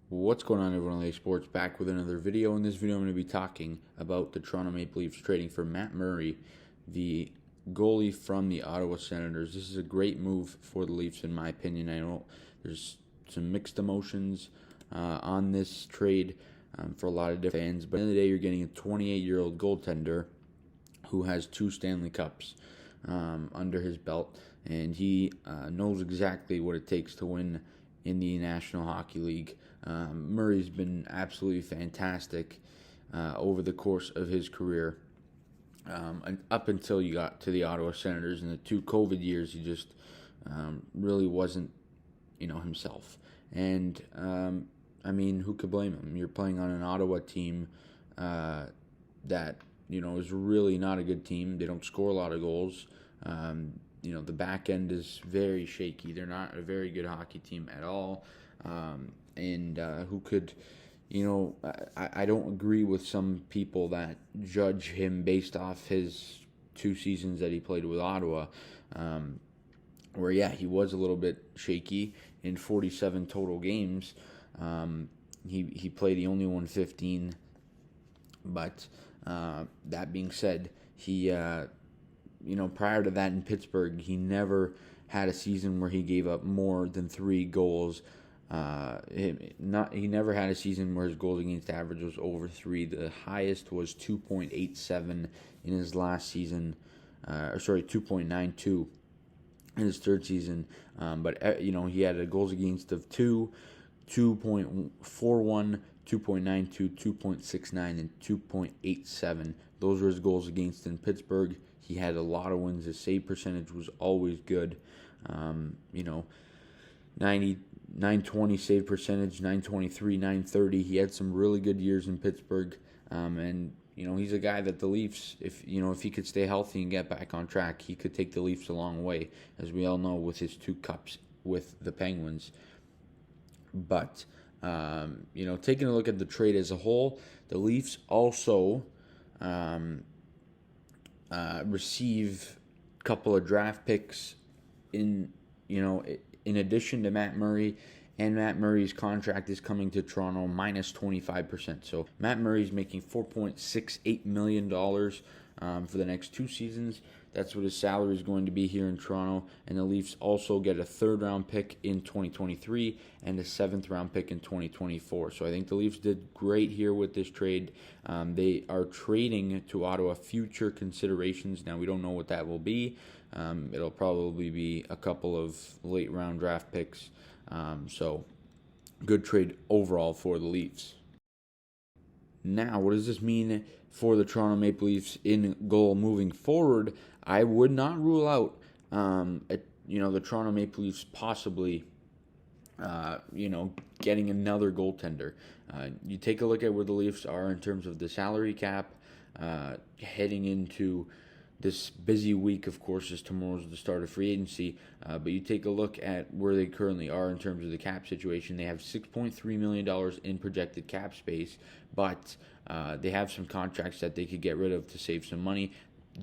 What's going on, everyone? LA Sports back with another video. In this video, I'm going to be talking about the Toronto Maple Leafs trading for Matt Murray, the goalie from the Ottawa Senators. This is a great move for the Leafs, in my opinion. I know there's some mixed emotions on this trade for a lot of different fans, but at the end of the day, you're getting a 28-year-old goaltender who has 2 Stanley Cups under his belt, and he knows exactly what it takes to win in the National Hockey League. Murray's been absolutely fantastic over the course of his career. And up until you got to the Ottawa Senators in the 2 COVID years, he just really wasn't, himself. And I mean, who could blame him? You're playing on an Ottawa team that is really not a good team. They don't score a lot of goals. The back end is very shaky. They're not a very good hockey team at all. And who could, I don't agree with some people that judge him based off his 2 seasons that he played with Ottawa, where, yeah, he was a little bit shaky in 47 total games. He played, he only won 15, but that being said, he, prior to that in Pittsburgh, he never had a season where he gave up more than 3 goals. He never had a season where his goals against average was over 3. The highest was 2.87 in his last season, 2.92 in his 3rd season. But he had a goals against of 2, 2.41, 2.92, 2.69, and 2.87. Those were his goals against in Pittsburgh. He had a lot of wins. His save percentage was always good. 920 save percentage, 923, 930. He had some really good years in Pittsburgh. And he's a guy that the Leafs, if he could stay healthy and get back on track, he could take the Leafs a long way, as we all know, with his 2 cups with the Penguins. But taking a look at the trade as a whole, the Leafs also receive a couple of draft picks in addition to Matt Murray, and Matt Murray's contract is coming to Toronto minus 25%. So Matt Murray's making $4.68 million for the next 2 seasons. That's what his salary is going to be here in Toronto. And the Leafs also get a 3rd-round pick in 2023 and a 7th-round pick in 2024. So I think the Leafs did great here with this trade. They are trading to Ottawa future considerations. Now, we don't know what that will be. It'll probably be a couple of late-round draft picks. So good trade overall for the Leafs. Now, what does this mean for the Toronto Maple Leafs in goal moving forward? I would not rule out, the Toronto Maple Leafs possibly, getting another goaltender. You take a look at where the Leafs are in terms of the salary cap, heading into this busy week. Of course, is tomorrow's the start of free agency, but you take a look at where they currently are in terms of the cap situation. They have $6.3 million in projected cap space, but they have some contracts that they could get rid of to save some money.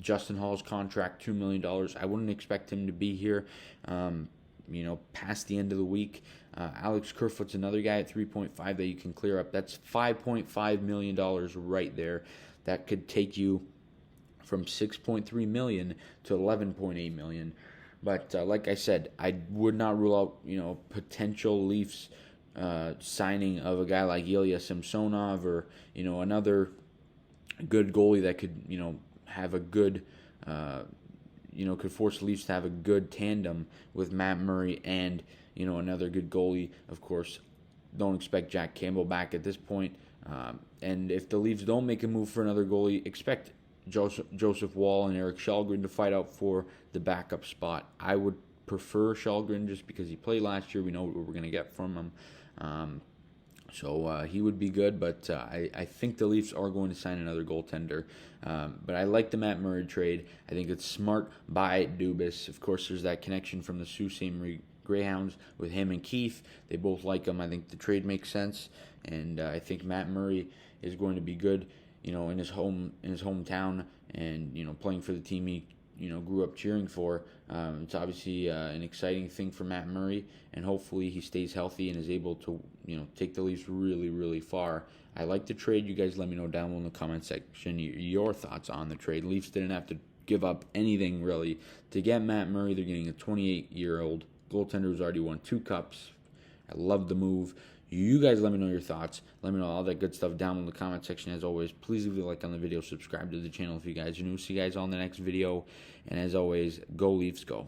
Justin Hall's contract, $2 million. I wouldn't expect him to be here, past the end of the week. Alex Kerfoot's another guy at 3.5 that you can clear up. That's $5.5 million right there. That could take you from $6.3 million to $11.8 million. But like I said, I would not rule out potential Leafs signing of a guy like Ilya Samsonov, or another good goalie that could have a good could force the Leafs to have a good tandem with Matt Murray and another good goalie. Of course, don't expect Jack Campbell back at this point. And if the Leafs don't make a move for another goalie, expect Joseph Woll and Eric Källgren to fight out for the backup spot. I would prefer Källgren just because he played last year. We know what we're going to get from him. So he would be good, but I think the Leafs are going to sign another goaltender. But I like the Matt Murray trade. I think it's smart by Dubas. Of course, there's that connection from the Sault Ste. Marie Greyhounds with him and Keith. They both like him. I think the trade makes sense, and I think Matt Murray is going to be good, in his hometown, and playing for the team he grew up cheering for. It's obviously an exciting thing for Matt Murray, and hopefully he stays healthy and is able to take the Leafs really, really far. I like the trade. You guys let me know down below in the comment section your thoughts on the trade. Leafs didn't have to give up anything really to get Matt Murray. They're getting a 28-year-old goaltender who's already won 2 cups. I love the move. You guys let me know your thoughts. Let me know all that good stuff down in the comment section. As always, please leave a like on the video. Subscribe to the channel if you guys are new. See you guys on the next video. And as always, go Leafs, go.